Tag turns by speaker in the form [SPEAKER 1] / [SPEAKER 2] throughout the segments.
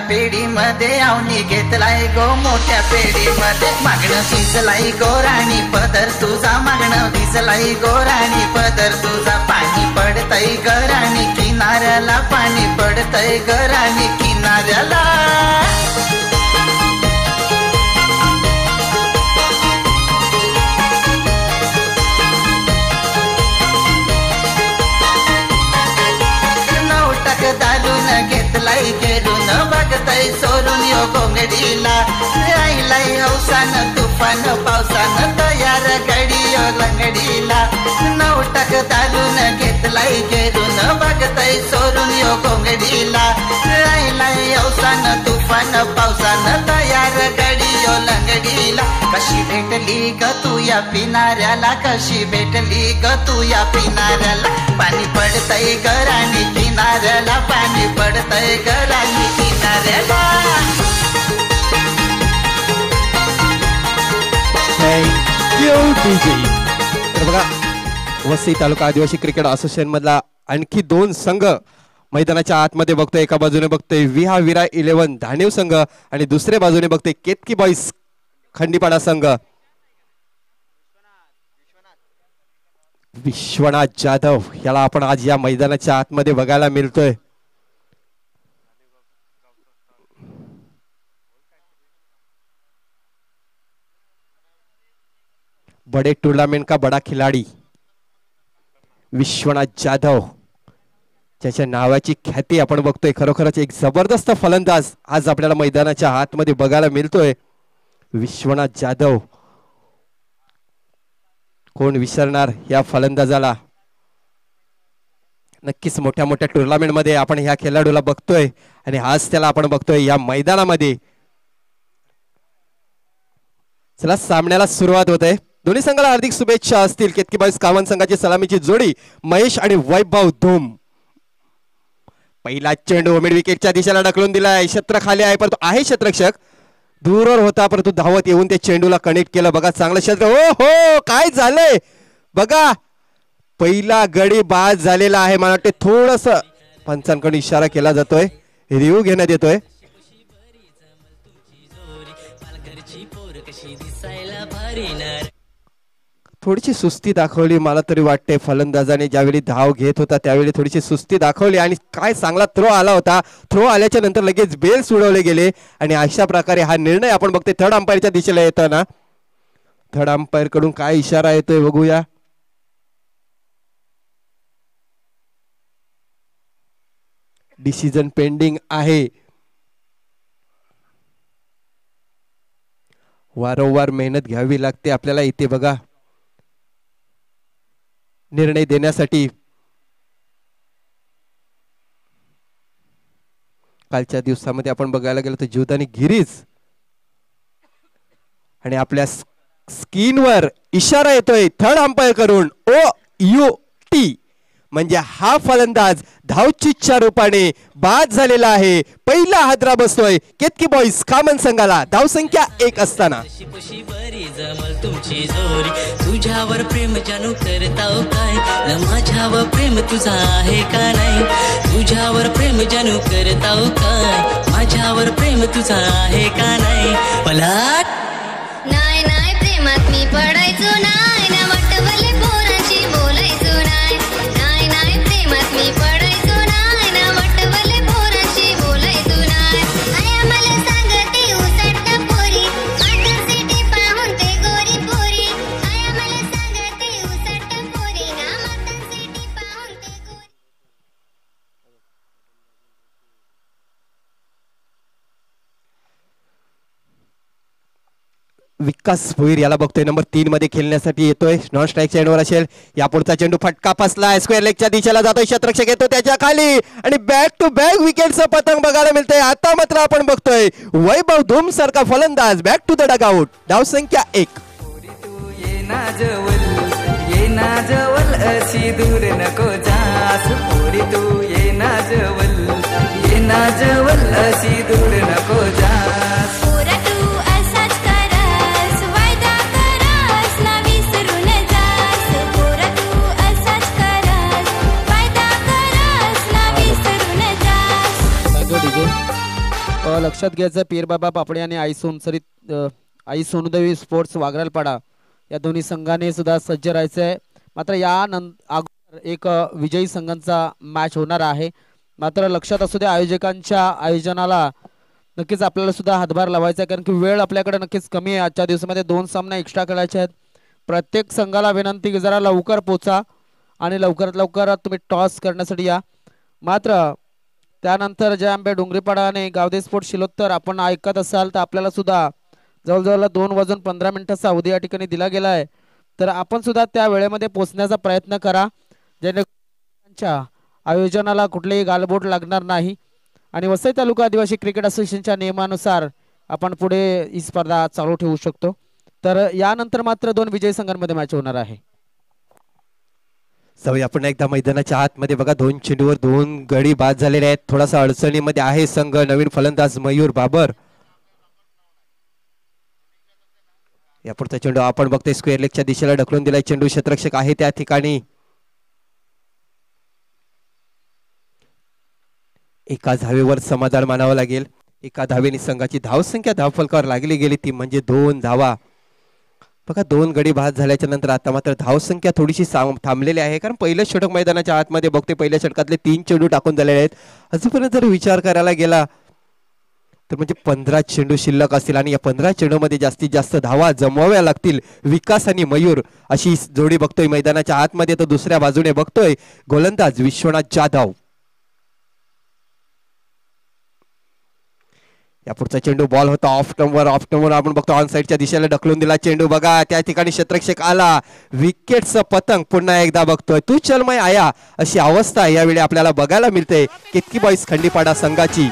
[SPEAKER 1] पेढी मध्ये आवनी घेतलाय गो मोठ्या पेढी मध्ये मागणं भिजलाय गोराणी पदर तुझा मागणं भिजलाय गोराणी पदर तुझा पाणी पडतय गराणी किनाऱ्याला पाणी पडतय गराणी किनाऱ्याला दालून घेतलाय घेरून बघताय सोडून यो गोंगडीला राहिलाय हौसान तुफान पावसान तयार गडी यो लंगडीला नवटक दालून घेतलाय घेरून बघताय सोडून यो गोंगडीला राहिलाय हौसान तुफान पावसान तयार गडी यो लंगडीला कशी भेटली ग तू या पिणाऱ्याला कशी भेटली ग तू या पिणाऱ्याला पाणी पडतय गराणी किनाऱ्याला पाणी पडतय गराणी किनाऱ्याला
[SPEAKER 2] तर बघा वसई तालुका आदिवासी क्रिकेट असोसिएशन मधला आणखी 2 संघ मैदानाच्या आतमध्ये बघतोय एका बाजूने बघतोय विरा 11 धानेव संघ आणि दुसऱ्या बाजूने बघतोय केतकी बॉईज खंडीपाडा संघ विश्वनाथ जाधव याला आपण आज या मैदानाच्या आतमध्ये बघायला मिळतोय बड़े टूर्नामेंट का बड़ा खिलाड़ी विश्वनाथ जाधव ज्याच्या नावाची ख्याती आपण बघतोय खरोखरच एक जबरदस्त फलंदाज आज आपल्याला मैदानाच्या आतमध्ये बघायला मिळतोय विश्वनाथ जाधव कोण विसरणार या फलंदाजाला नक्कीच मोठ्या मोठ्या टूर्नामेंट मध्ये आपण ह्या खेळाडूला बघतोय आणि आज त्याला आपण बघतोय या मैदानामध्ये चला सामन्याला सुरुवात होते दोन्ही संघाला हार्दिक शुभेच्छा असतील केतकी बॉईज कावन संघाची सलामीची जोडी महेश आणि वैभव धूम पहिला चेंडू मिड विकेटच्या दिशेला ढकलून दिलाय क्षेत्र खाली आहे परंतु आहे क्षेत्ररक्षक दूरवर होता परंतु धावत येऊन ते चेंडूला कनेक्ट केलं बघा चांगलं क्षेत्र ओ हो काय झालंय बघा पहिला गडी बाद झालेला आहे मला वाटते थोडस पंचांकडून इशारा केला जातोय रिव्ह्यू घेण्यात येतोय थोडीशी सुस्ती दाखवली मला तरी वाटते फलंदाजाने ज्यावेळी धाव घेत होता त्यावेळी थोडीशी सुस्ती दाखवली आणि काय चांगला थ्रो आला होता थ्रो आल्याच्या नंतर लगेच बेल्स उडवले गेले आणि अशा प्रकारे हा निर्णय आपण बघतोय थर्ड अंपायरच्या दिशेला येताना थर्ड अंपायर कडून काय इशारा येतोय बघूया डिसिजन पेंडिंग आहे वारंवार मेहनत घ्यावी लागते आपल्याला इथे बघा निर्णय देण्यासाठी कालच्या दिवसामध्ये आपण बघायला गेलो तर जीवदानी गिरीज आणि आपल्या स्क्रीनवर इशारा येतोय थर्ड अंपायर करून OUT म्हणजे हा फलंदाज धावचीच्या रूपाने बाद झालेला आहे पहिला हादरा बसतोय केतकी बॉईज कामन संघाला धावसंख्या 1 असताना
[SPEAKER 3] तुमची जोरी तुझ्यावर प्रेम जानू करताव काय माझ्यावर प्रेम तुझा आहे का नाही तुझ्यावर प्रेम जानू करताव काय माझ्यावर प्रेम तुझा आहे का नाही पलाट
[SPEAKER 4] नाही नाही प्रेमात मी पडायचो नाही ना वाटवले पोरांशी बोलायचो नाही नाही नाही प्रेमात मी पडायचो नाही ना वाटवले पोरांशी बोलायचो नाही आया मला सांगते उसटता पोरी माटर सिटी पाहून ते गोरी पोरी आया मला सांगते उसटता पोरी ना माटर सिटी पाहून ते गोरी
[SPEAKER 2] विकास भोईर याला बघतोय नंबर 3 मध्ये खेळण्यासाठी येतोय नॉन स्ट्राईक चेंडूवर असेल या पुढचा चेंडू फटका फसलाय स्क्वेअर लेगच्या दिशेला जातोय क्षेत्ररक्षक येतो त्याच्या खाली आणि बॅक टू बॅक विकेटचं पतंग बघायला मिळतंय आता मात्र आपण बघतोय वैभव धूम सारखा फलंदाज बॅक टू द डगआउट धाव संख्या 1
[SPEAKER 5] ये ना जवल अशी दूर नको जास पोरी तू ये ना जवल अशी दूर नको जास
[SPEAKER 4] पोरा तू असाच करस वायदा करस ना विसरून जास पोरा तू असाच करस वायदा करस ना विसरून जास
[SPEAKER 6] लक्षात घ्यायचं पीरबाबा पापडे आणि आई सोनुदेवी स्पोर्ट्स वागरालपाडा या दोन्ही संघाने सुद्धा सज्ज राहायचं आहे. मात्र या अगोदर एक विजयी संघांचा मॅच होणार आहे. मात्र लक्षात असू द्या आयोजकांच्या आयोजनाला नक्कीच आपल्याला सुद्धा हातभार लावायचा आहे, कारण की वेळ आपल्याकडे नक्कीच कमी आहे. आजच्या दिवसामध्ये 2 सामने एक्स्ट्रा खेळायचे आहेत. प्रत्येक संघाला विनंती की जरा लवकर पोचा आणि लवकरात लवकर तुम्ही टॉस करण्यासाठी या. मात्र त्यानंतर जय आंबे डोंगरीपाडा आणि गावदे स्पोर्ट शिलोत्तर आपण ऐकत असाल तर आपल्याला सुद्धा जवळजवळ 2:15 अवधी या ठिकाणी दिला गेला आहे. तर आपण सुद्धा त्या वेळेमध्ये पोचण्याचा प्रयत्न करा, जेणेकरून आयोजनाला कुठलेही गालबोट लागणार नाही. आणि वसई तालुका आदिवासी क्रिकेट असोसिएशनच्या नियमानुसार आपण पुढे ही स्पर्धा चालू ठेवू शकतो. तर यानंतर मात्र 2 विजयी संघांमध्ये मॅच होणार आहे.
[SPEAKER 2] जाऊया आपण एकदा मैदानाच्या आतमध्ये. बघा 2 चेंडूवर 2 गडी बाद झालेले आहेत. थोडासा अडचणीमध्ये आहे संघ. नवीन फलंदाज मयूर बाबर. या पुढचा चेंडू आपण बघतोय स्क्वेअर लेगच्या दिशेला ढकलून दिलाय. चेंडू क्षेत्ररक्षक आहे त्या ठिकाणी. एका धावेवर समाधान मानावं लागेल. एका धावेने संघाची धावसंख्या धावफलकावर लागली गेली ती म्हणजे 2 धावा. बघा 2 गडी बाद झाल्याच्या नंतर आता मात्र धावसंख्या थोडीशी थांबलेली आहे, कारण पहिल्या षटक मैदानाच्या आतमध्ये बघते पहिल्या षटकातले 3 चेंडू टाकून झालेले आहेत. अजूनपर्यंत जर विचार करायला गेला तर म्हणजे 15 चेंडू शिल्लक असतील आणि या 15 चेंडूमध्ये जास्तीत जास्त धावा जमवाव्या लागतील. विकास आणि मयूर अशी जोडी बघतोय मैदानाच्या आतमध्ये. तर दुसऱ्या बाजूने बघतोय गोलंदाज विश्वनाथ जाधव. या पुढचा चेंडू बॉल होता ऑफ टर्मवर. आपण बघतो ऑन साईडच्या दिशेला ढकलून दिला चेंडू. बघा त्या ठिकाणी क्षेत्ररक्षक आला. विकेटचं पतंग पुन्हा एकदा बघतोय. तू चलमय आया अशी अवस्था यावेळी आपल्याला बघायला मिळते केतकी बॉईज खंडीपाडा संघाची.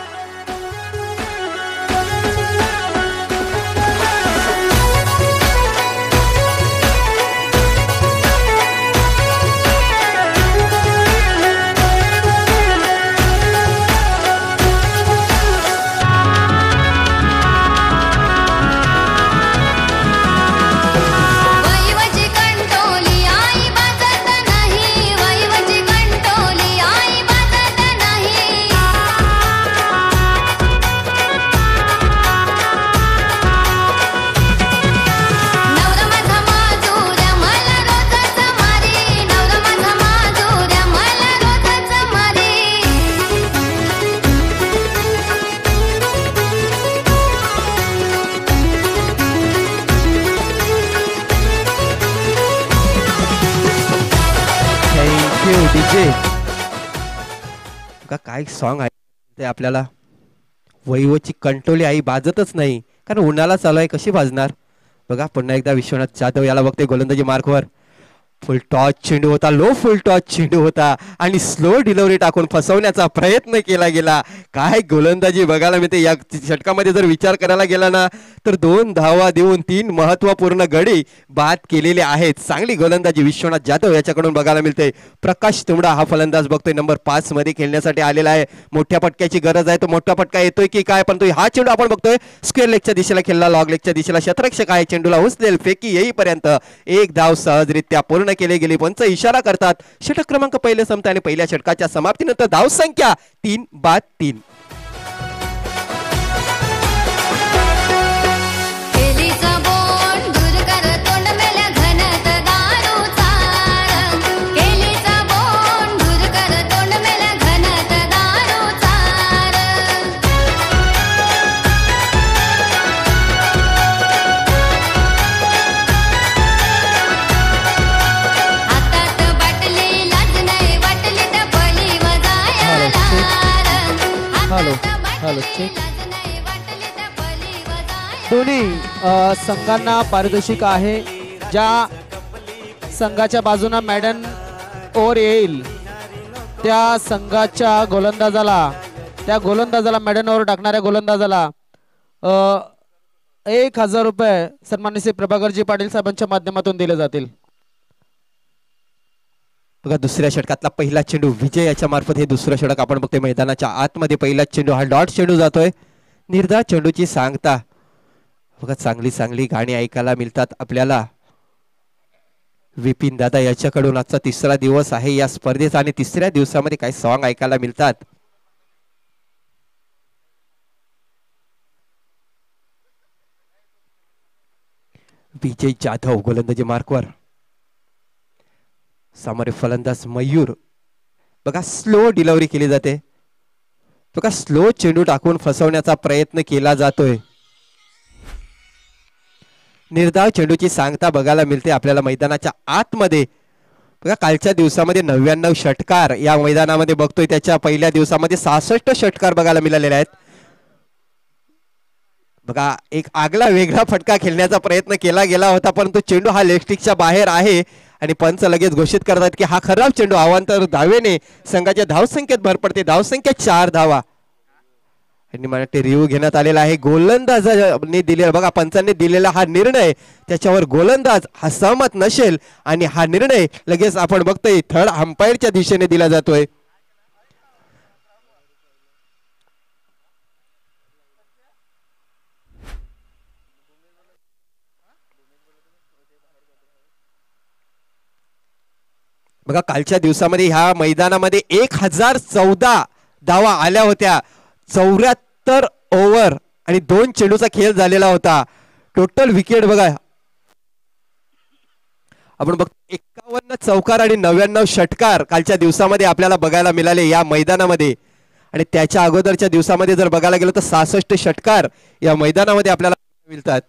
[SPEAKER 2] काय सॉन्ग आहे ते आपल्याला. वैवची कंटोली आई बाजतच नाही, कारण उन्हाला चालू आहे, कशी बाजणार. बघा पुन्हा एकदा विश्वनाथ जाधव याला बघते गोलंदाजी मार्कवर. फुल टॉच चेंडू होता, लो फुल टॉच चेंडू होता आणि स्लो डिलिव्हरी टाकून फसवण्याचा प्रयत्न केला गेला. काय गोलंदाजी बघायला मिळते या षटकामध्ये. जर विचार करायला गेला ना तर 2 धावा देऊन 3 महत्वपूर्ण गडी बाद केलेले आहेत. चांगली गोलंदाजी विश्वनाथ जाधव याच्याकडून बघायला मिळते. प्रकाश तुंबडा हा फलंदाज बघतोय नंबर 5 मध्ये खेळण्यासाठी आलेला आहे. मोठ्या पटक्याची गरज आहे. तो मोठा पटका येतोय की काय, पण तो हा चेंडू आपण बघतोय स्क्वेअर लेगच्या दिशेला खेळला. लॉग लेगच्या दिशेला क्षेत्ररक्षक आहे. चेंडूला उचलेल फेकी येईपर्यंत 1 धाव सहजरित्या पूर्ण केले गेले. पंच इशारा करतात षटक क्रमांक पहिले संपते आणि पहिल्या षटकाच्या समाप्तीनंतर धावसंख्या 3-3.
[SPEAKER 6] दोन्ही संघांना पारितोषिक आहे. ज्या संघाच्या बाजूने मॅडन ओव्हर येईल त्या संघाच्या गोलंदाजाला मॅडन ओव्हर टाकणाऱ्या गोलंदाजाला 1000 रुपये सन्माननीय श्री प्रभाकरजी पाटील साहेबांच्या माध्यमातून दिले जातील.
[SPEAKER 2] बघा दुसऱ्या षटकातला पहिला चेंडू विजय याच्या मार्फत हे दुसरं षटक आपण बघतोय मैदानाच्या आतमध्ये. पहिला चेंडू हा डॉट चेंडू जातोय. निर्धार चेंडूची सांगता. बघा चांगली गाणी ऐकायला मिळतात आपल्याला. विपिन दादा याच्याकडून आजचा 3रा दिवस आहे या स्पर्धेचा आणि 3ऱ्या दिवसामध्ये काही सॉन्ग ऐकायला मिळतात. विजय जाधव गोलंदाजी मार्कवर. सामोरे फलंदाज मयूर. बघा स्लो डिलिव्हरी केली जाते. बघा स्लो चेंडू टाकून फसवण्याचा प्रयत्न केला जातोय. निर्धाव चेंडूची सांगता बघायला मिळते आपल्याला मैदानाच्या आतमध्ये. बघा कालच्या दिवसामध्ये 99 षटकार या मैदानामध्ये बघतोय. त्याच्या पहिल्या दिवसामध्ये 66 षटकार बघायला मिळालेले आहेत. बघा एक आगला वेगळा फटका खेळण्याचा प्रयत्न केला गेला होता, परंतु चेंडू हा लेगस्टिकच्या बाहेर आहे आणि पंच लगेच घोषित करतात की हा खराब चेंडू. अवांतर धावेने संघाच्या धावसंख्येत भर पडते. धावसंख्या 4 धावा आणि मला ते रिव्ह्यू घेण्यात आलेला आहे. गोलंदाजाने दिलेला बघा पंचांनी दिलेला हा निर्णय त्याच्यावर गोलंदाज हा सहमत नसेल आणि हा निर्णय लगेच आपण बघतोय थर्ड अंपायरच्या दिशेने दिला जातोय. बघा कालच्या दिवसामध्ये ह्या मैदानामध्ये 1014 धावा आल्या होत्या. 74 ओव्हर आणि 2 चेंडूचा खेळ झालेला होता. टोटल विकेट बघा आपण बघतो 51 चौकार आणि 99 षटकार कालच्या दिवसामध्ये आपल्याला बघायला मिळाले या मैदानामध्ये. आणि त्याच्या अगोदरच्या दिवसामध्ये जर बघायला गेलो तर 66 षटकार या मैदानामध्ये आपल्याला मिळतात.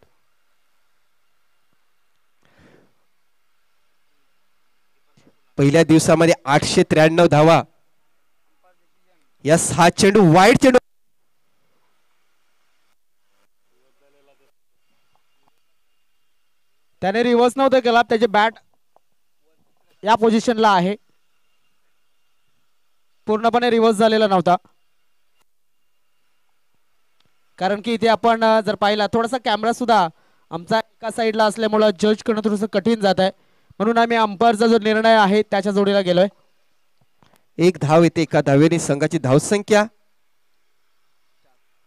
[SPEAKER 2] पहिल्या दिवसामध्ये 893 धावा. या 6 चेंडू वाईड चेंडू
[SPEAKER 6] त्याने रिव्हर्स नव्हतं केला. त्याचे बॅट या पोझिशनला आहे. पूर्णपणे रिव्हर्स झालेला नव्हता. कारण की इथे आपण जर पाहिला थोडासा कॅमेरा सुद्धा आमचा एका साईडला असल्यामुळे जज करणं थोडंसं कठीण जात आहे. म्हणून आम्ही अंपायरचा जो निर्णय आहे त्याच्या जोडीला गेलोय.
[SPEAKER 2] 1 धाव येते. एका धावेने संघाची धावसंख्या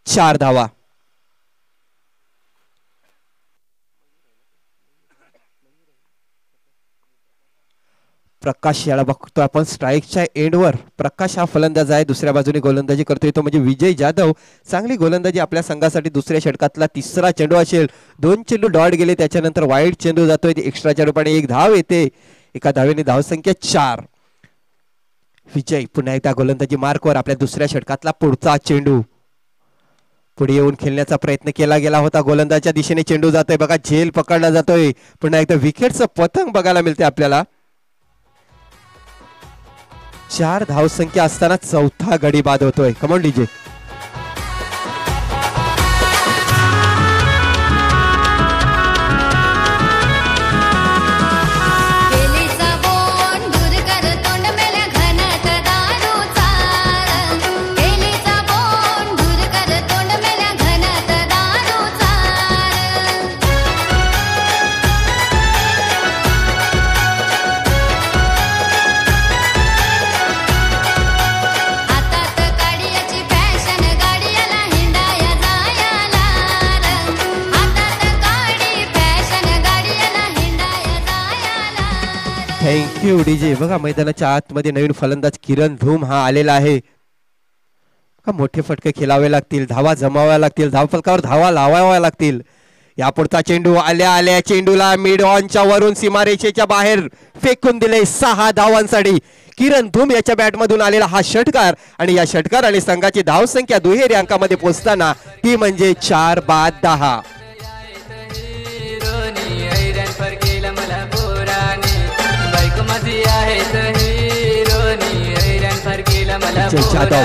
[SPEAKER 2] 4 धावा. प्रकाश याला बघतो आपण स्ट्राईकच्या एंडवर. प्रकाश हा फलंदाज आहे. दुसऱ्या बाजूने गोलंदाजी करतोय तो म्हणजे विजय जाधव. चांगली गोलंदाजी आपल्या संघासाठी. दुसऱ्या षटकातला तिसरा चेंडू असेल. 2 चेंडू डॉट गेले. त्याच्यानंतर वाईड चेंडू जातोय एक्स्ट्राच्या रूपाने 1 धाव येते. एका धावेने धावसंख्या 4. विजय पुन्हा एकदा गोलंदाजी मार्कवर. आपल्या दुसऱ्या षटकातला पुढचा चेंडू पुढे येऊन खेळण्याचा प्रयत्न केला गेला होता. गोलंदाजच्या दिशेने चेंडू जातोय. बघा झेल पकडला जातोय. पुन्हा एकदा विकेटचं पतंग बघायला मिळते आपल्याला. 4 धावसंख्या असताना चौथा गडी बाद होतोय. Come on DJ. Thank you DJ. बघा मैदानाच्या आतमध्ये नवीन फलंदाज किरण धूम हा आलेला आहे. मोठे फटके खेळावे लागतील. धावा जमाव्या लागतील. धावफलकावर धावा लावाव्या लागतील. यापुढचा चेंडू आल्या आल्या चेंडूला मिड ऑनच्या वरून सीमारेषेच्या बाहेर फेकून दिले. 6 धावांसाठी किरण धूम याच्या बॅटमधून आलेला हा षटकार. आणि या षटकार आणि संघाची धावसंख्या दुहेरी अंकामध्ये पोहोचताना ती म्हणजे 4 बाद 10.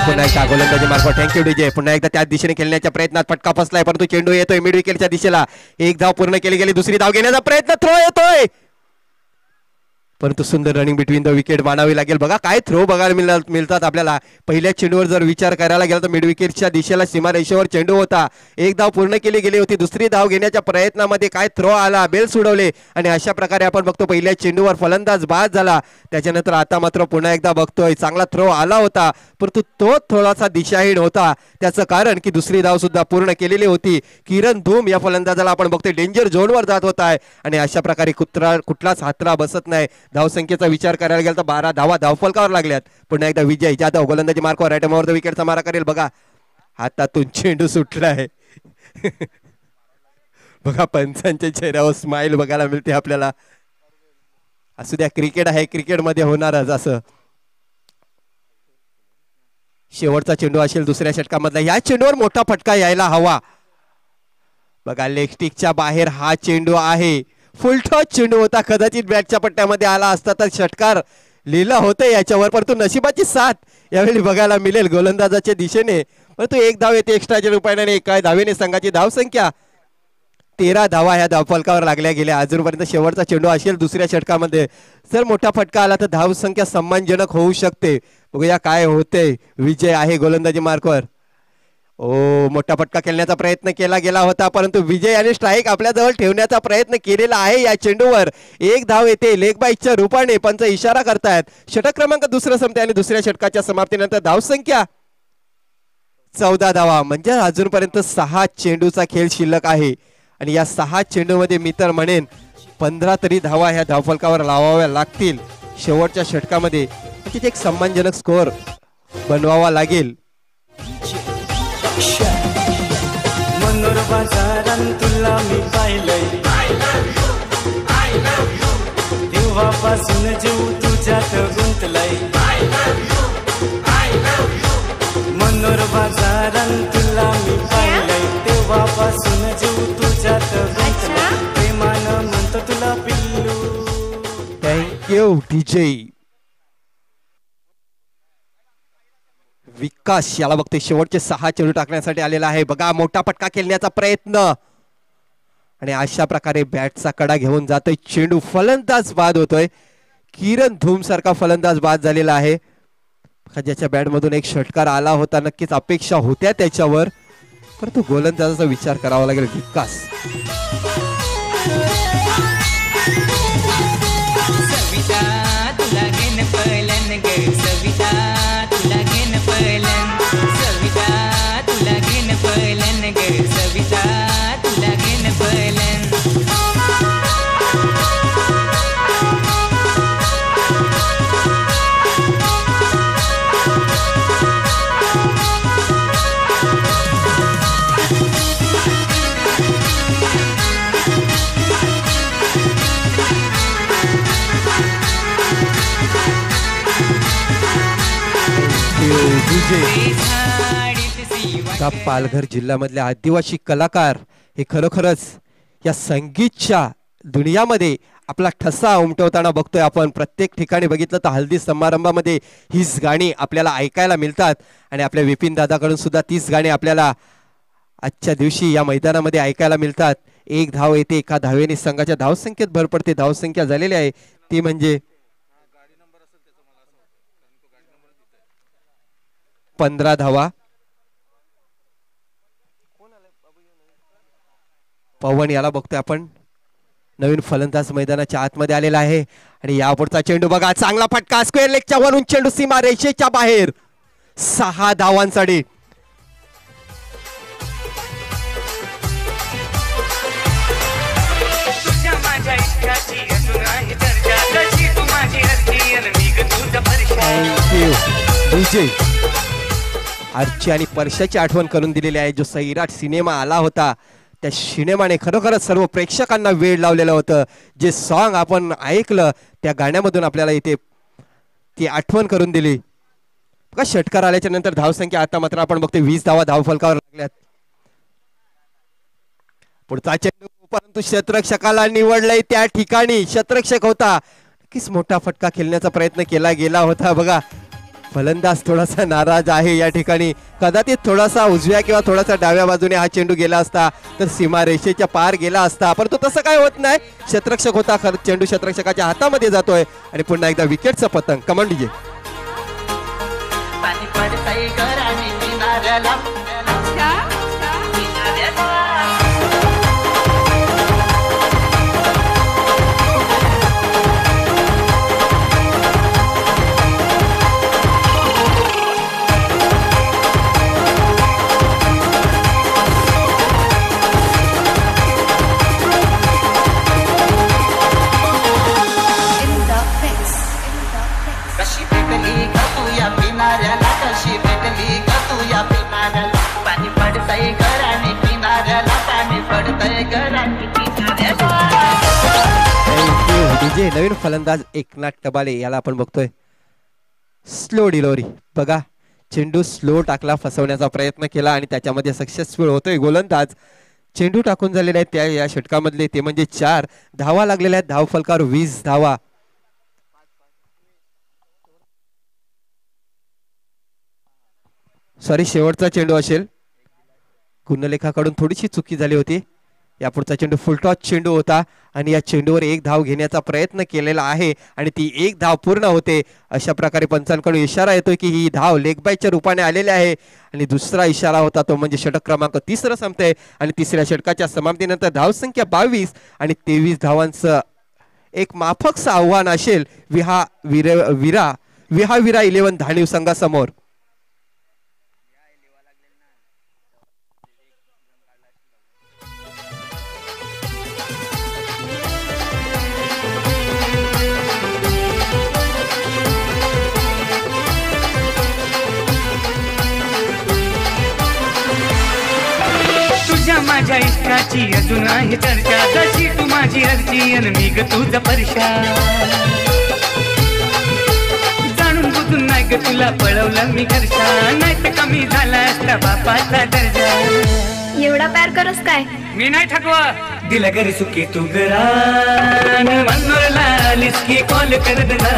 [SPEAKER 2] पुन्हा एकदा गोलंदाजी मार्फत. Thank you DJ. पुन्हा एकदा त्याच दिशेने खेळण्याच्या प्रयत्नात फटका फसलाय, परंतु चेंडू येतोय मिड विकेटच्या दिशेला. 1 धाव पूर्ण केली गेली. दुसरी धाव घेण्याचा प्रयत्न. थ्रो येतोय परंतु सुंदर रनिंग बिटवीन द विकेट मानावी लागेल. बघा काय थ्रो बघायला मिळतात आपल्याला. पहिल्या चेंडूवर जर विचार करायला गेला तर मिड विकेटच्या दिशेला सीमारेषेवर चेंडू होता. 1 धाव पूर्ण केली गेली होती. दुसरी धाव घेण्याच्या प्रयत्नामध्ये काय थ्रो आला. बेल सोडवले आणि अशा प्रकारे आपण बघतो पहिल्या चेंडूवर फलंदाज बाद झाला. त्याच्यानंतर आता मात्र पुन्हा एकदा बघतोय चांगला थ्रो आला होता, परंतु तो थोडासा दिशाहीन होता. त्याचं कारण की दुसरी धाव सुद्धा पूर्ण केलेली होती. किरण धूम या फलंदाजाला आपण बघतोय डेंजर झोनवर जात होता आहे आणि अशा प्रकारे कुठलाच हातरा बसत नाही. धावसंख्येचा विचार करायला गेला तर 12 धावा धावफलकावर लागल्यात. पुन्हा एकदा विजय जाधव गोलंदाजी मार्कवर राईट ओव्हर द विकेटचा मारा करेल. बघा हातातून चेंडू सुटला आहे. बघा पंचांच्या चेहऱ्यावर स्माइल बघायला मिळते आपल्याला. असू द्या, क्रिकेट आहे, क्रिकेटमध्ये होणारच असं. शेवटचा चेंडू असेल दुसऱ्या षटकामधला. या चेंडूवर मोठा फटका यायला हवा. बघा लेगस्टिकच्या बाहेर हा चेंडू आहे. फुल टॉस चेंडू होता, कदाचित बॅटच्या पट्ट्यामध्ये आला असता तर षटकार लिहिला होतं याच्यावर, परंतु नशिबाची साथ यावेळी बघायला मिळेल गोलंदाजाच्या दिशेने. परंतु एक धाव येते एक्स्ट्राच्या रुपयाने. एका धावेने संघाची धावसंख्या 13 धावा ह्या धावफलकावर लागल्या गेल्या अजूनपर्यंत. शेवटचा चेंडू असेल दुसऱ्या षटकामध्ये. जर मोठा फटका आला तर धावसंख्या सन्मानजनक होऊ शकते. बघूया काय होते. विजय आहे गोलंदाजी मार्कवर. मोठा फटका खेळण्याचा प्रयत्न केला गेला होता, परंतु विजय आणि स्ट्राईक आपल्या जवळ ठेवण्याचा प्रयत्न केलेला आहे. या चेंडूवर एक धाव येते लेग बाईकच्या रूपाने. पंच इशारा करतायत. षटक क्रमांक दुसरं संपते आणि दुसऱ्या षटकाच्या समाप्तीनंतर धावसंख्या 14 धावा. म्हणजे अजूनपर्यंत 6 चेंडूचा खेळ शिल्लक आहे आणि या 6 चेंडूमध्ये मी तर म्हणेन 15 तरी धावा ह्या धावफलकावर लावाव्या लागतील शेवटच्या षटकामध्ये. म्हणजे एक सन्मानजनक स्कोअर बनवावा लागेल.
[SPEAKER 7] मनोर बाजारात तुला मी पाहिलंय, तेव्हापासून जीव तुझ्यात गुंतलाय. मनोर बाजारात तुला मी पाहिलंय, तेव्हापासून जीव तुझ्यात गुंतलाय. प्रेमानं म्हणतो तुला पिल्लू.
[SPEAKER 2] थँक्यू डीजे विकास. याला बघते शेवटचे 6 चेंडू टाकण्यासाठी आलेला आहे. बघा मोठा फटका खेळण्याचा प्रयत्न आणि अशा प्रकारे बॅटचा कडा घेऊन जातोय चेंडू. फलंदाज बाद होतोय. किरण धूम सारखा फलंदाज बाद झालेला आहे. ज्याच्या बॅट मधून एक षटकार आला होता, नक्कीच अपेक्षा होत्या त्याच्यावर, परंतु गोलंदाजाचा विचार करावा लागेल. विकास पालघर जिल्ह्यामधले आदिवासी कलाकार हे खरोखरच या संगीतच्या दुनियामध्ये आपला ठसा उमटवताना बघतोय आपण. प्रत्येक ठिकाणी बघितलं तर हल्दी समारंभामध्ये हीच गाणी आपल्याला ऐकायला मिळतात आणि आपल्या विपिन दादाकडून सुद्धा तीच गाणी आपल्याला आजच्या दिवशी या मैदानामध्ये ऐकायला मिळतात. एक धाव येते, एका धावेने संघाच्या धावसंख्येत भर पडते. धावसंख्या झालेली आहे ती म्हणजे 15 धावा. पवन याला बघतोय आपण. नवीन फलंदाज मैदानाच्या आतमध्ये आलेला आहे आणि यापुढचा चेंडू बघा. चांगला फटका स्क्वेअर लेगच्या वरून चेंडू सीमा रेषेच्या बाहेर. 6 धावांसाठी. आर्ची आणि परशाची आठवण करून दिलेली आहे. जो सैराट सिनेमा आला होता त्या सिनेमाने खरोखरच सर्व प्रेक्षकांना वेळ लावलेलं होतं. जे सॉन्ग आपण ऐकलं त्या गाण्यामधून आपल्याला इथे ती आठवण करून दिली. बघा षटकार आल्याच्या नंतर धावसंख्या आता मात्र आपण बघतोय 20 धावा धावफलकावर लागल्यात. पुढचा चेंडू परंतु क्षेत्ररक्षकाला निवडलंय त्या ठिकाणी. क्षेत्ररक्षक होता. नक्कीच मोठा फटका खेळण्याचा प्रयत्न केला गेला होता. बघा फलंदाज थोडासा नाराज आहे या ठिकाणी. कदाचित थोडासा उजव्या किंवा थोडासा डाव्या बाजूने हा चेंडू गेला असता तर सीमा रेषेच्या पार गेला असता, परंतु तसं काय होत नाही. क्षेत्ररक्षक होता. चेंडू क्षेत्ररक्षकाच्या हातामध्ये जातोय आणि पुन्हा एकदा विकेटचा पतंग. Command DJ.
[SPEAKER 1] कशी भेटली का तू या पिणाऱ्याला, कशी भेटली
[SPEAKER 2] नवीन फलंदाज एकनाथ टबाले याला आपण बघतोय स्लो डिलिव्हरी. बघा चेंडू स्लो टाकला, फसवण्याचा प्रयत्न केला आणि त्याच्यामध्ये सक्सेसफुल होतोय गोलंदाज. चेंडू टाकून झालेले आहेत त्या या षटकामधले ते म्हणजे 4 धावा लागलेल्या आहेत. धाव फलकावर 20 धावा. सॉरी शेवटचा चेंडू असेल. गुणलेखाकडून थोडीशी चुकी झाली होती. यापुढचा चेंडू फुलटॉस चेंडू होता आणि या चेंडूवर 1 धाव घेण्याचा प्रयत्न केलेला आहे आणि ती 1 धाव पूर्ण होते. अशा प्रकारे पंचांकडून इशारा येतोय की ही धाव लेगबायच्या रूपाने आलेली आहे. आणि दुसरा इशारा होता तो म्हणजे षटक क्रमांक 3 संपते आणि तिसऱ्या षटकाच्या समाप्तीनंतर धावसंख्या 22 आणि 23 धावांचं एक माफकचं आव्हान असेल विहा विरा 11 धाणीव संघासमोर.
[SPEAKER 8] माझ्या इष्टाची अजून आहे चर्चा, जशी तू माझी अर्जी अन मी ग तुझा परशा. जाणून बुजून नाही ग तुला पळवलं मी घरचा, नाही तर कमी झाला असता बापाचा दर्जा.
[SPEAKER 4] एवढा प्यार करस काय
[SPEAKER 8] मी नाही ठकवा दिला घरी सुखी तू घरान मनोरला आलीस की कॉल करत जा.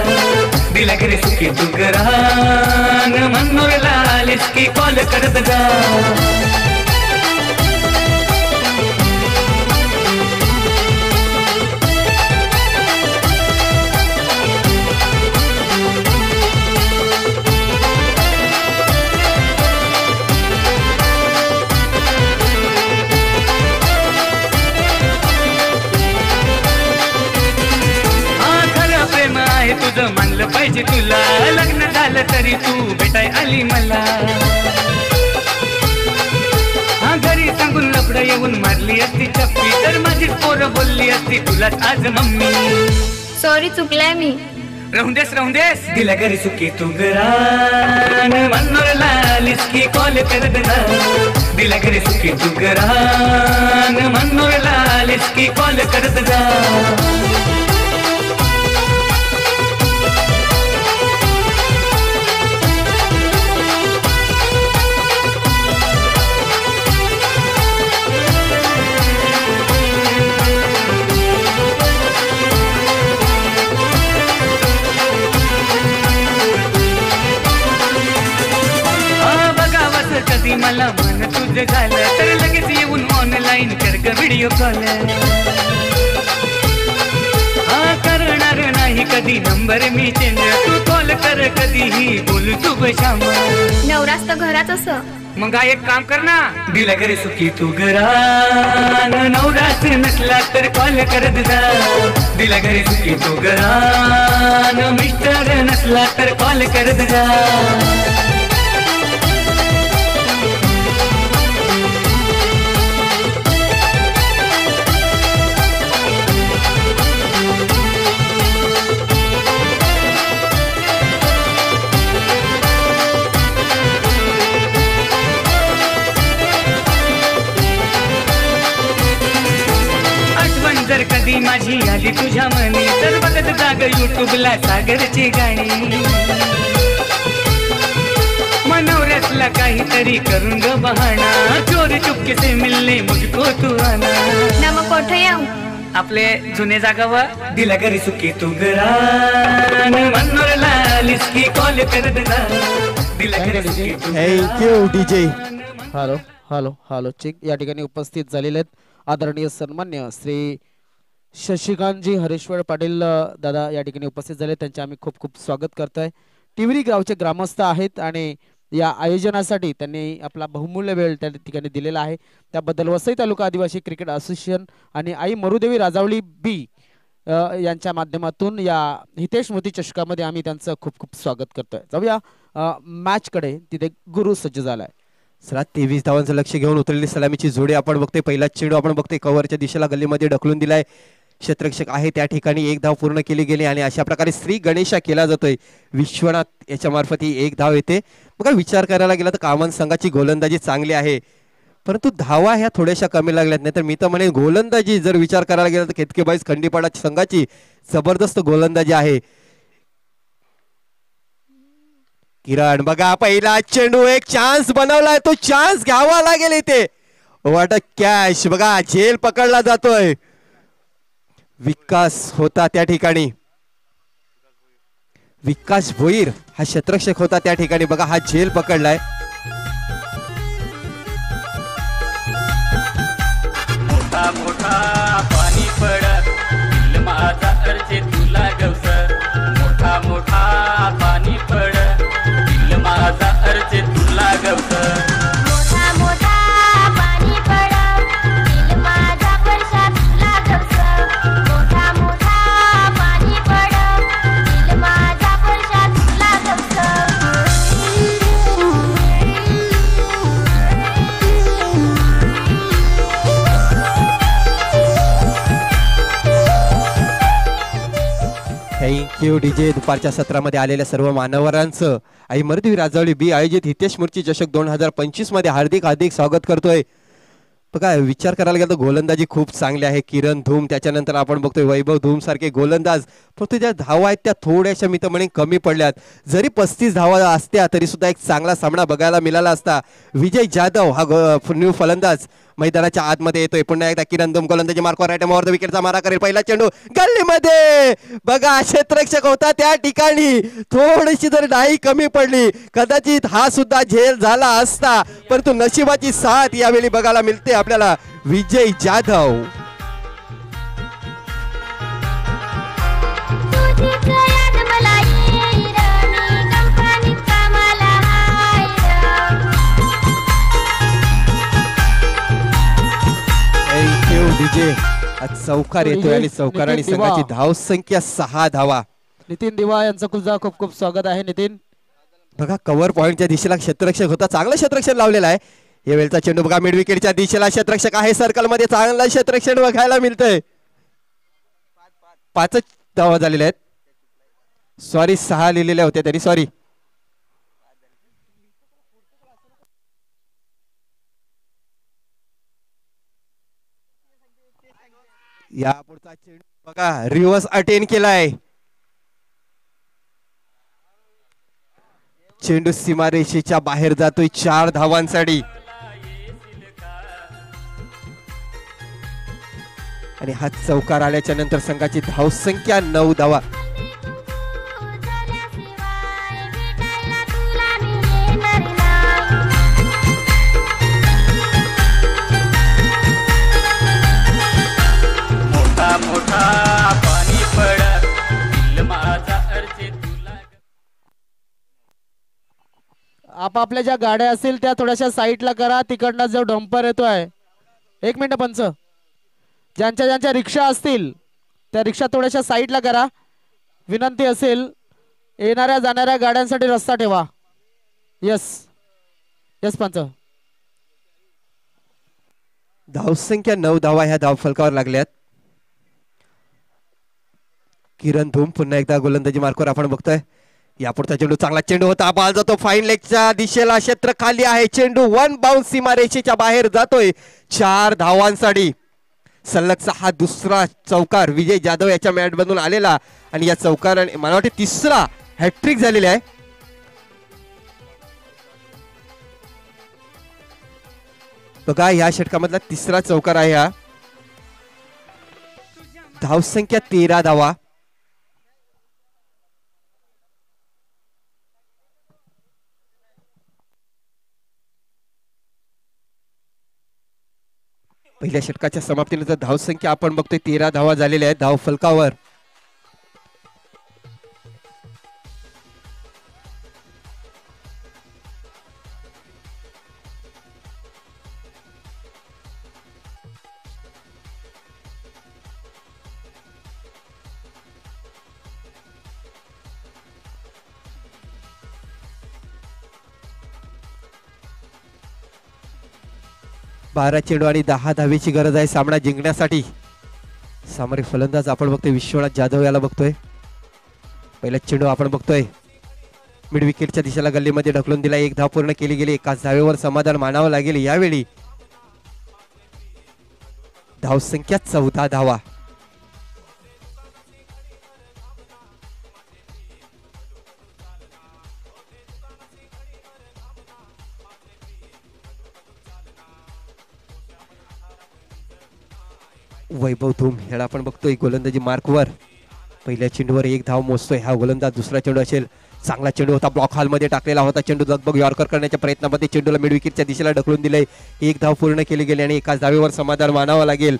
[SPEAKER 8] दिला घरी सुखी तू घरान मनोरला आलीस की कॉल करत जा. तुझं मानलं पाहिजे तुला, लग्न झालं तरी तू भेटाय आली मला. हा घरी सांगून लफडं येऊन मारली असती चप्पी, तर माझी पोरं बोलली असती तुलाच आज मम्मी.
[SPEAKER 4] सॉरी चुकलाय मी.
[SPEAKER 8] राहून देस दिला घरी सुखी तू घरान मनोरला आलीस की कॉल करत जा. दिला घरी सुखी तू घरान मनोरला आलीस की कॉल करत जा. कधी मला मन तुझं झालं तर लगेच येऊन ऑनलाईन कर ग व्हिडिओ कॉल. हा करणार नाही कधी नंबर मी चेंज, तू कॉल कर कधीही बोलू तू शाम.
[SPEAKER 4] नवराच तर घरात असं
[SPEAKER 8] मग एक काम कर ना, दिला घरी सुखी तू घरान नवराच नसला तर कॉल करत जा. दिला घरी सुखी तू घरान मिस्टर नसला तर कॉल करत जा. जर कधी माझी आली तुझ्या मनी तर बघत जाग युट्यूबला सागरची गाणी. मनवऱ्यातला काहीतरी करून ग बहाणा, चोरी चुपके से मिलने मुझको तू आना.
[SPEAKER 4] ना मग कोठे येऊ
[SPEAKER 8] आपले जुने जागावर. दिला घरी सुखी तू घरान मनोरला आलीस की कॉल करत जा. दिला घरी सुखी तू.
[SPEAKER 2] Thank you DJ.
[SPEAKER 6] Hello hello hello check. या ठिकाणी उपस्थित झालेले आहेत आदरणीय सन्मान्य श्री शशिकांतजी हरेश्वर पाटील दादा या ठिकाणी उपस्थित झाले. त्यांचे आम्ही खूप खूप स्वागत करतोय. टिवरी गावचे ग्रामस्थ आहेत आणि या आयोजनासाठी त्यांनी आपला बहुमूल्य वेळ त्या ठिकाणी दिलेला आहे. त्याबद्दल वसई तालुका आदिवासी क्रिकेट असोसिएशन आणि आई मरुदेवी राजावली बी यांच्या माध्यमातून या हितेश मोती चषकामध्ये आम्ही त्यांचं खूप खूप स्वागत करतोय. जाऊया मॅचकडे. तिथे गुरु सज्ज झालाय.
[SPEAKER 2] 23 धावांचं लक्ष घेऊन उतरलेली सलामीची जोडी आपण बघतोय. पहिला चेंडू आपण बघतोय कव्हरच्या दिशेला गल्लीमध्ये ढकलून दिलाय. क्षेत्ररक्षक आहे त्या ठिकाणी 1 धाव पूर्ण केली गेली आणि अशा प्रकारे श्री गणेशा केला जातोय. विश्वनाथ याच्या मार्फत ही 1 धाव येते. बघा विचार करायला गेला तर कामन संघाची गोलंदाजी चांगली आहे, परंतु धावा ह्या थोड्याशा कमी लागल्यात. नाही तर मी तर म्हणेन गोलंदाजी जर विचार करायला गेला तर केतकीबाईज खंडीपाडा संघाची जबरदस्त गोलंदाजी आहे. किरण बघा पहिला चेंडू, एक चान्स बनवलाय, तो चान्स घ्यावा लागेल इथे. वाट कॅश बघा, झेल पकडला जातोय. विकास होता त्या ठिकाणी, विकास भोईर हा क्षेत्ररक्षक होता त्या ठिकाणी. बघा हा झेल पकडलाय.
[SPEAKER 9] मोठा मोठा पाणी पडत माझा अर्ज तुला गवसर. मोठा मोठा पाणी पडत माझा अर्ज तुला गवसर.
[SPEAKER 4] मोठा मोठा पाणी पडत दिल माझा वर्षा तुला गवसर. मोठा मोठा पाणी पडत दिल माझा वर्षा तुला गवसर.
[SPEAKER 2] Thank you DJ. दुपारच्या सत्रामध्ये आलेल्या सर्व मान्यवरांचं आई मर्दी राजवली बी आयोजित हितेश मूर्ती चषक 2025 मध्ये हार्दिक हार्दिक स्वागत करतोय. बघा विचार करायला गेला तर गोलंदाजी खूप चांगली आहे. किरण धूम, त्याच्यानंतर आपण बघतोय वैभव धूम सारखे गोलंदाज. फक्त ज्या धावा आहेत त्या थोड्याशा मी तर म्हणेन कमी पडल्यात. जरी 35 धावा असत्या तरी सुद्धा एक चांगला सामना बघायला मिळाला असता. विजय जाधव हा न्यू फलंदाज मैदानाच्या आतमध्ये येतोय. पुन्हा एकदा किरण धूम गोलंदाजी मार्कवर राईट मोवर विकेटचा मारा करेल. पहिला चेंडू गल्लीमध्ये, बघा क्षेत्ररक्षक होता त्या ठिकाणी. थोडीशी जर डाई कमी पडली कदाचित हा सुद्धा झेल झाला असता, परंतु नशिबाची साथ यावेळी बघायला मिळते आपल्याला. विजय जाधव डीजे. चौकार येतोय आणि चौकार आणि संघाची धाव संख्या 6 धावा.
[SPEAKER 6] नितीन दिवा यांचं खुद्दा खूप खूप स्वागत आहे. नितीन
[SPEAKER 2] बघा कव्हर पॉइंटच्या दिशेला क्षेत्ररक्षक होता, चांगलं क्षेत्ररक्षण लावलेलं आहे. या वेळचा चेंडू बघा मिड विकेटच्या दिशेला क्षेत्ररक्षक आहे. सर्कल मध्ये चांगलं क्षेत्ररक्षण बघायला मिळतंय. 5 धावा झालेल्या आहेत. सॉरी 6 लिहिलेल्या होत्या तरी सॉरी. या पुढचा चेंडू बघा रिव्हर्स अटेन केलाय. चेंडू सीमारेषेच्या बाहेर जातोय 4 धावांसाठी. आणि हा चौकार आल्याच्या नंतर संघाची धाव संख्या 9 धावा.
[SPEAKER 9] मोठा पाणी पडत दिल माझा अर्ज तुला.
[SPEAKER 6] आपापल्या ज्या गाड्या असतील त्या थोड्याशा साईडला करा. तिकडनं जो डंपर येतोय, 1 मिनिट पंच, ज्यांच्या ज्यांच्या रिक्षा असतील त्या रिक्षा थोड्याशा साईडला करा. विनंती असेल येणाऱ्या जाणाऱ्या गाड्यांसाठी रस्ता ठेवा. यस यस पंच.
[SPEAKER 2] धावसंख्या 9 धावा ह्या धाव फलकावर लागल्यात. किरण धूम पुन्हा एकदा गोलंदाजी मार्कवर आपण बघतोय. यापुढचा चेंडू चांगला चेंडू होता, बॉल जातो फाईन लेगच्या दिशेला. क्षेत्र खाली आहे, चेंडू 1 बाउन्स सीमारेषेच्या बाहेर जातोय 4 धावांसाठी. सलगचा हा दुसरा चौकार विजय जाधव याच्या मॅट मधून आलेला आणि या चौकाराने मला वाटते 3रा हॅट्रिक झालेला आहे. बघा या षटकामधला 3रा चौकार आहे हा. धावसंख्या 13 धावा. पहिल्या षटकाच्या समाप्तीनंतर धावसंख्या आपण बघतोय 13 धावा झालेल्या आहेत धाव फलकावर. बारा चेंडू आणि 10 धावेची गरज आहे सामना जिंकण्यासाठी. सामोरे फलंदाज आपण बघतोय विश्वनाथ जाधव याला बघतोय. पहिला चेंडू आपण बघतोय मिड विकेटच्या दिशेला गल्लीमध्ये ढकलून दिला. 1 धाव पूर्ण केली गेली. 1 धावेवर समाधान मानावं लागेल. यावेळी धावसंख्या 14 धावा. वैभव धूम ह्याला आपण बघतोय गोलंदाजी मार्कवर. पहिल्या चेंडूवर 1 धाव मोजतोय हा गोलंदाज. दुसरा चेंडू असेल, चांगला चेंडू होता, ब्लॉक हॉलमध्ये टाकलेला होता चेंडू. लगभग यॉर्कर करण्याच्या प्रयत्नामध्ये चेंडूला मिड विकेटच्या दिशेला ढकलून दिले. 1 धाव पूर्ण केली गेली आणि एकाच धावेवर समाधान मानावं लागेल.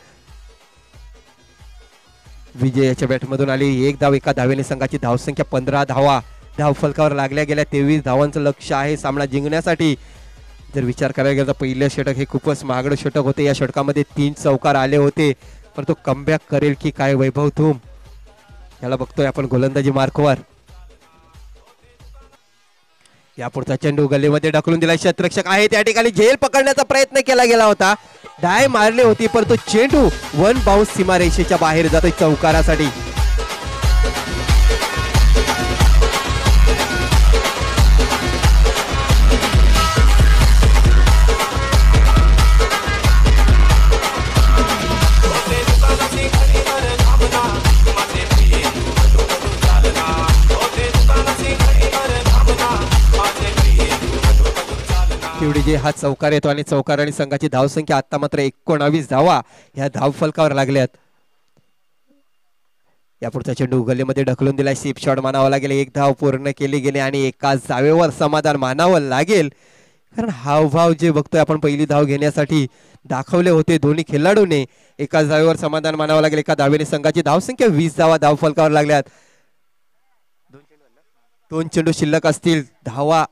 [SPEAKER 2] विजय याच्या बॅटमधून आली 1 धाव. एका धावेने संघाची धावसंख्या 15 धावा. धाव फलकावर लागल्या गेल्या 23 धावांचं लक्ष आहे सामना जिंकण्यासाठी. जर विचार करायला गेला तर पहिलं षटक हे खूपच महागडं षटक होते. या षटकामध्ये 3 चौकार आले होते, पण तो कमबॅक करेल की काय वैभव धूम याला बघतोय आपण गोलंदाजी मार्कवर. यापुढचा चेंडू गल्लीमध्ये ढकलून दिला. क्षेत्ररक्षक आहे त्या ठिकाणी झेल पकडण्याचा प्रयत्न केला गेला होता, डाय मारली होती, पण तो चेंडू 1 बाउन्स सीमारेषेच्या बाहेर जातोय चौकारासाठी. जे हा चौकार येतो आणि चौकार आणि संघाची धावसंख्या आता मात्र 19 धावा ह्या धाव फलकावर लागल्यात. यापुढचा चेंडू गल्लीमध्ये ढकलून दिलाय. सीप शॉट मानावा लागेल. 1 धाव पूर्ण केली गेली आणि एकाच धावेवर समाधान मानावं लागेल, कारण हावभाव जे बघतोय आपण पहिली धाव घेण्यासाठी दाखवले होते दोन्ही खेळाडूने. एकाच धावेवर समाधान मानावं लागेल. एका धावेने संघाची धावसंख्या 20 धावा धाव फलकावर लागल्यात. 2 चेंडू शिल्लक असतील. धावा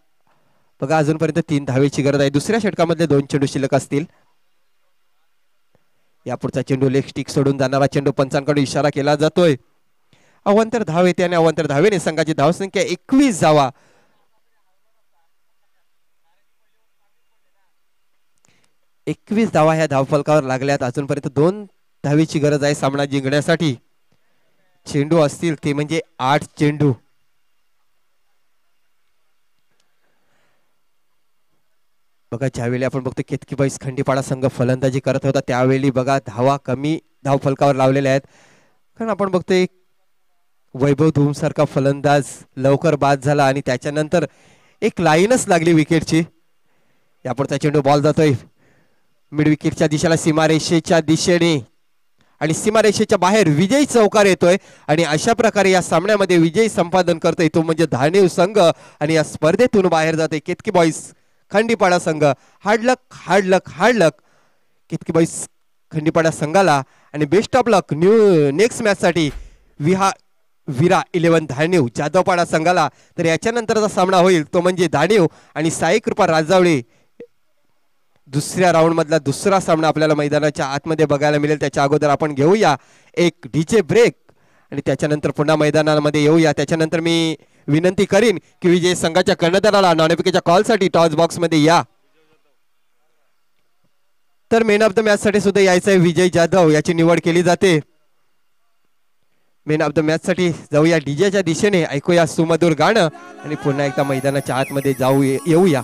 [SPEAKER 2] बघा अजूनपर्यंत 3 धावेची गरज आहे. दुसऱ्या षटकामधले 2 चेंडू शिल्लक असतील. यापुढचा चेंडू लेग स्टिक सोडून जाणारा चेंडू पंचांकडून इशारा केला जातोय. अवांतर धाव येते आणि अवांतर धावेने संघाची धावसंख्या 21 धावा. 21 धावा ह्या धावफलकावर लागल्यात. अजूनपर्यंत 2 धावेची गरज आहे सामना जिंकण्यासाठी. चेंडू असतील ते म्हणजे 8 चेंडू. बघा ज्यावेळी आपण बघतो केतकी बॉईज खंडीपाडा संघ फलंदाजी करत होता त्यावेळी बघा धावा कमी धाव फलकावर लावलेल्या आहेत, कारण आपण बघतोय वैभव धूम सारखा फलंदाज लवकर बाद झाला आणि त्याच्यानंतर एक लाईनच लागली विकेटची. यापुढचा चेंडू बॉल जातोय मिड विकेटच्या दिशेला सीमारेषेच्या दिशेने आणि सीमारेषेच्या बाहेर विजयी चौकार येतोय आणि अशा प्रकारे या सामन्यामध्ये विजयी संपादन करतोय तो म्हणजे धानेव संघ आणि या स्पर्धेतून बाहेर जातोय केतकी बॉईज खंडीपाडा संघ. हार्ड लक केतकी बॉईज खंडीपाडा संघाला आणि best of luck next match साठी विरा 11 धानेव जाधवपाडा संघाला. तर याच्यानंतरचा सामना होईल तो म्हणजे धानेव आणि साई कृपा राजावळे. दुसऱ्या राऊंड मधला दुसरा सामना आपल्याला मैदानाच्या आतमध्ये बघायला मिळेल. त्याच्या अगोदर आपण घेऊया एक डीजे ब्रेक आणि त्याच्यानंतर पुन्हा मैदानामध्ये येऊया. त्याच्यानंतर मी विनंती करीन की विजय संघाच्या कर्णधाराला नॉनिफिकेशनच्या कॉलसाठी टॉस बॉक्स मध्ये या. तर मेन ऑफ द मॅच साठी सुद्धा यायचं आहे विजय जाधव, याची निवड केली जाते. मेन ऑफ द मॅच साठी जाऊया डीजेच्या दिशेने, ऐकूया सुमधुर गाणं आणि पुन्हा एकदा मैदानाच्या आतमध्ये येऊया.